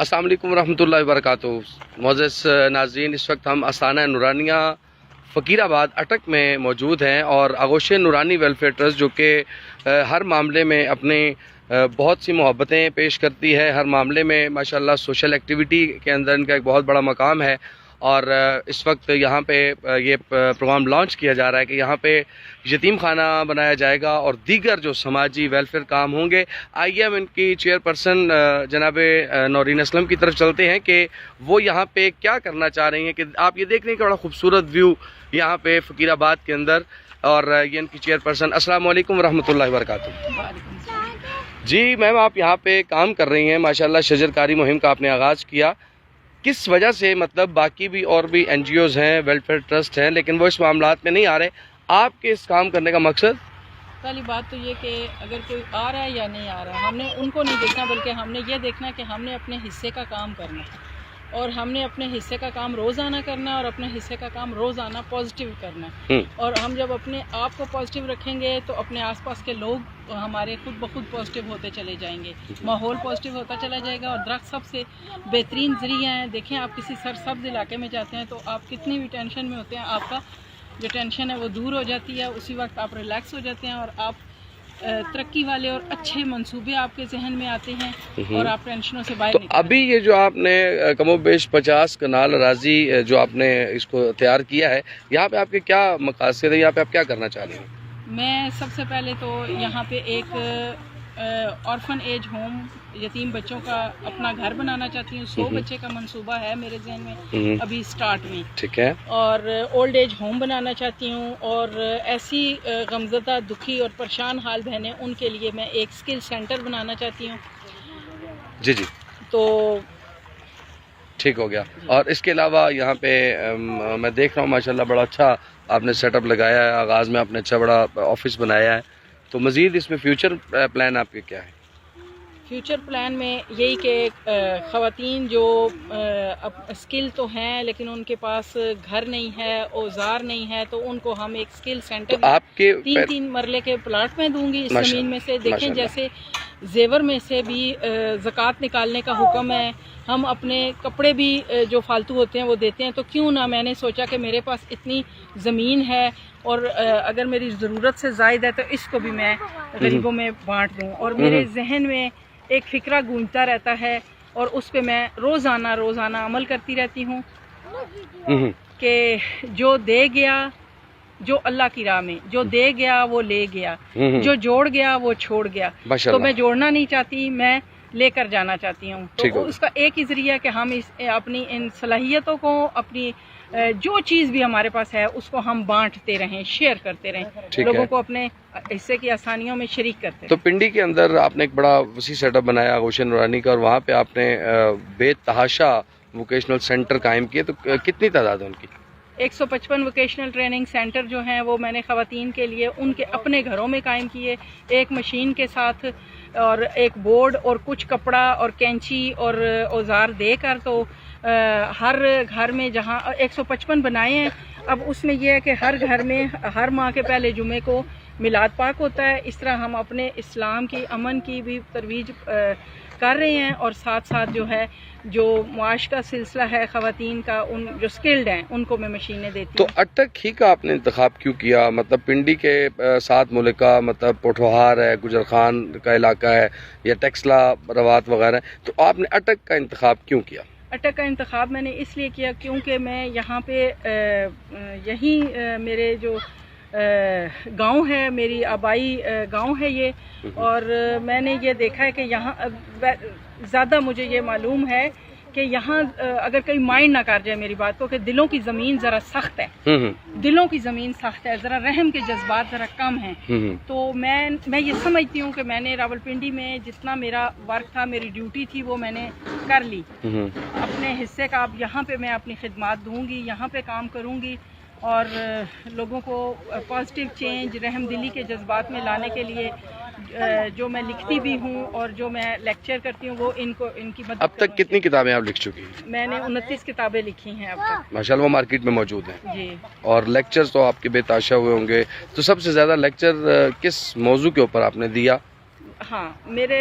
السلام علیکم ورحمۃ اللہ وبرکاتہ. معزز ناظرین، اس وقت ہم آستانہ نورانیہ فقیر آباد اٹک میں موجود ہیں اور آغوش نورانی ویلفیئر ٹرسٹ جو کہ ہر معاملے میں اپنے بہت سی محبتیں پیش کرتی ہے، ہر معاملے میں ماشاءاللہ سوشل ایکٹیویٹی کے اندر ان کا ایک بہت بڑا مقام ہے. اور اس وقت یہاں پہ یہ پروگرام لانچ کیا جا رہا ہے کہ یہاں پہ یتیم خانہ بنایا جائے گا اور دیگر جو سماجی ویلفیئر کام ہوں گے. آئیے ہم ان کی چیئر پرسن جناب نورین اسلم کی طرف چلتے ہیں کہ وہ یہاں پہ کیا کرنا چاہ رہی ہیں. کہ آپ یہ دیکھ رہے ہیں کہ بڑا خوبصورت ویو یہاں پہ فقیر آباد کے اندر، اور یہ ان کی چیئر پرسن. السلام علیکم ورحمۃ اللہ وبرکاتہ. جی میم، آپ یہاں پہ کام کر رہی ہیں ماشاءاللہ، شجر کاری مہم کا آپ نے آغاز کیا. کس وجہ سے، مطلب باقی بھی اور بھی این جی اوز ہیں، ویلفیئر ٹرسٹ ہیں، لیکن وہ اس معاملات میں نہیں آ رہے، آپ کے اس کام کرنے کا مقصد؟ پہلی بات تو یہ کہ اگر کوئی آ رہا ہے یا نہیں آ رہا ہے، ہم نے ان کو نہیں دیکھنا، بلکہ ہم نے یہ دیکھنا کہ ہم نے اپنے حصے کا کام کرنا ہے، اور ہم نے اپنے حصے کا کام روزانہ کرنا ہے، اور اپنے حصے کا کام روزانہ پازیٹیو کرنا ہے. اور ہم جب اپنے آپ کو پازیٹیو رکھیں گے تو اپنے آس پاس کے لوگ ہمارے خود بخود پازیٹیو ہوتے چلے جائیں گے، ماحول پازیٹیو ہوتا چلا جائے گا. اور درخت سب سے بہترین ذریعہ ہیں. دیکھیں، آپ کسی سرسبز علاقے میں جاتے ہیں تو آپ کتنی بھی ٹینشن میں ہوتے ہیں، آپ کا جو ٹینشن ہے وہ دور ہو جاتی ہے، اسی وقت آپ ریلیکس ہو جاتے ہیں، اور آپ ترقی والے اور اچھے منصوبے آپ کے ذہن میں آتے ہیں، اور آپ ٹینشنوں سے باہر تو نکلتے ہیں. ابھی یہ جو آپ نے کم و بیش 50 کنال اراضی جو آپ نے اس کو تیار کیا ہے، یہاں پہ آپ کے کیا مقاصد ہیں؟ یہاں پہ آپ کیا کرنا چاہ رہی ہیں؟ میں سب سے پہلے تو یہاں پہ ایک آرفن ایج ہوم، یتیم بچوں کا اپنا گھر بنانا چاہتی ہوں. 100 بچے کا منصوبہ ہے میرے ذہن میں ابھی سٹارٹ میں. ٹھیک ہے. اور اولڈ ایج ہوم بنانا چاہتی ہوں، اور ایسی غمزدہ، دکھی اور پریشان حال بہنیں، ان کے لیے میں ایک اسکل سینٹر بنانا چاہتی ہوں. جی تو ٹھیک ہو گیا. اور اس کے علاوہ یہاں پہ میں دیکھ رہا ہوں ماشاءاللہ بڑا اچھا آپ نے سیٹ اپ لگایا ہے، آغاز میں آپ نے اچھا بڑا آفس بنایا ہے. تو مزید اس میں فیوچر پلان آپ کے کیا ہے؟ فیوچر پلان میں یہی کہ خواتین جو اسکل تو ہیں لیکن ان کے پاس گھر نہیں ہے، اوزار نہیں ہے، تو ان کو ہم ایک اسکل سینٹر آپ کے 3 مرلے کے پلاٹ میں دوں گی اس زمین میں سے. دیکھیں، جیسے زیور میں سے بھی زکوٰۃ نکالنے کا حکم ہے. ہم اپنے کپڑے بھی جو فالتو ہوتے ہیں وہ دیتے ہیں، تو کیوں نہ میں نے سوچا کہ میرے پاس اتنی زمین ہے اور اگر میری ضرورت سے زائد ہے تو اس کو بھی میں غریبوں میں بانٹ دوں. اور میرے ذہن میں ایک فکرہ گونجتا رہتا ہے، اور اس پہ میں روزانہ عمل کرتی رہتی ہوں کہ جو دے گیا، جو اللہ کی راہ میں جو دے گیا وہ لے گیا، جو جوڑ گیا وہ چھوڑ گیا. تو میں جوڑنا نہیں چاہتی، میں لے کر جانا چاہتی ہوں. تو اس کا ایک ہی ذریعہ کہ ہم اپنی ان صلاحیتوں کو، اپنی جو چیز بھی ہمارے پاس ہے اس کو ہم بانٹتے رہیں، شیئر کرتے رہیں، لوگوں کو اپنے حصے کی آسانیوں میں شریک کرتے رہیں. تو پنڈی کے اندر آپ نے ایک بڑا وسیع سیٹ اپ بنایا آغوش نورانی کا، اور وہاں پہ آپ نے بے تحاشا ووکیشنل سینٹر قائم کیے. تو کتنی تعداد ہے ان کی؟ 155 ووکیشنل ٹریننگ سینٹر جو ہیں وہ میں نے خواتین کے لیے ان کے اپنے گھروں میں قائم کیے، ایک مشین کے ساتھ اور ایک بورڈ اور کچھ کپڑا اور کینچی اور اوزار دے کر. تو ہر گھر میں جہاں 155 بنائے ہیں. اب اس میں یہ ہے کہ ہر گھر میں ہر ماہ کے پہلے جمعے کو میلاد پاک ہوتا ہے. اس طرح ہم اپنے اسلام کی، امن کی بھی ترویج کر رہے ہیں، اور ساتھ ساتھ جو ہے جو معاش کا سلسلہ ہے خواتین کا، ان جو سکلڈ ہیں ان کو میں مشینیں دیتی ہوں. تو اٹک ہی کا آپ نے انتخاب کیوں کیا؟ مطلب پنڈی کے ساتھ ملکہ، مطلب پوٹھوہار ہے، گجر خان کا علاقہ ہے، یا ٹیکسلا روات وغیرہ، تو آپ نے اٹک کا انتخاب کیوں کیا؟ اٹک کا انتخاب میں نے اس لیے کیا کیونکہ میں یہاں پہ یہی میرے جو گاؤں ہے، میری آبائی گاؤں ہے یہ، اور میں نے یہ دیکھا ہے کہ یہاں زیادہ مجھے یہ معلوم ہے کہ یہاں اگر کوئی مائنڈ نہ کر جائے میری بات کو، کہ دلوں کی زمین ذرا سخت ہے، دلوں کی زمین سخت ہے، ذرا رحم کے جذبات ذرا کم ہیں. تو میں یہ سمجھتی ہوں کہ میں نے راولپنڈی میں جتنا میرا ورک تھا، میری ڈیوٹی تھی، وہ میں نے کر لی. اپنے حصے کا اب یہاں پہ میں اپنی خدمات دوں گی، یہاں پہ کام کروں گی، اور لوگوں کو پازیٹیو چینج، رحم دلی کے جذبات میں لانے کے لیے جو میں لکھتی بھی ہوں اور جو میں لیکچر کرتی ہوں وہ ان کی مدد. اب تک کتنی کتابیں آپ لکھ چکی ہیں؟ میں نے 29 کتابیں لکھی ہیں اب تک. ماشاءاللہ، وہ مارکیٹ میں موجود ہیں. جی. اور لیکچرز تو آپ کے بے تحاشا ہوئے ہوں گے. تو سب سے زیادہ لیکچر کس موضوع کے اوپر آپ نے دیا؟ ہاں، میرے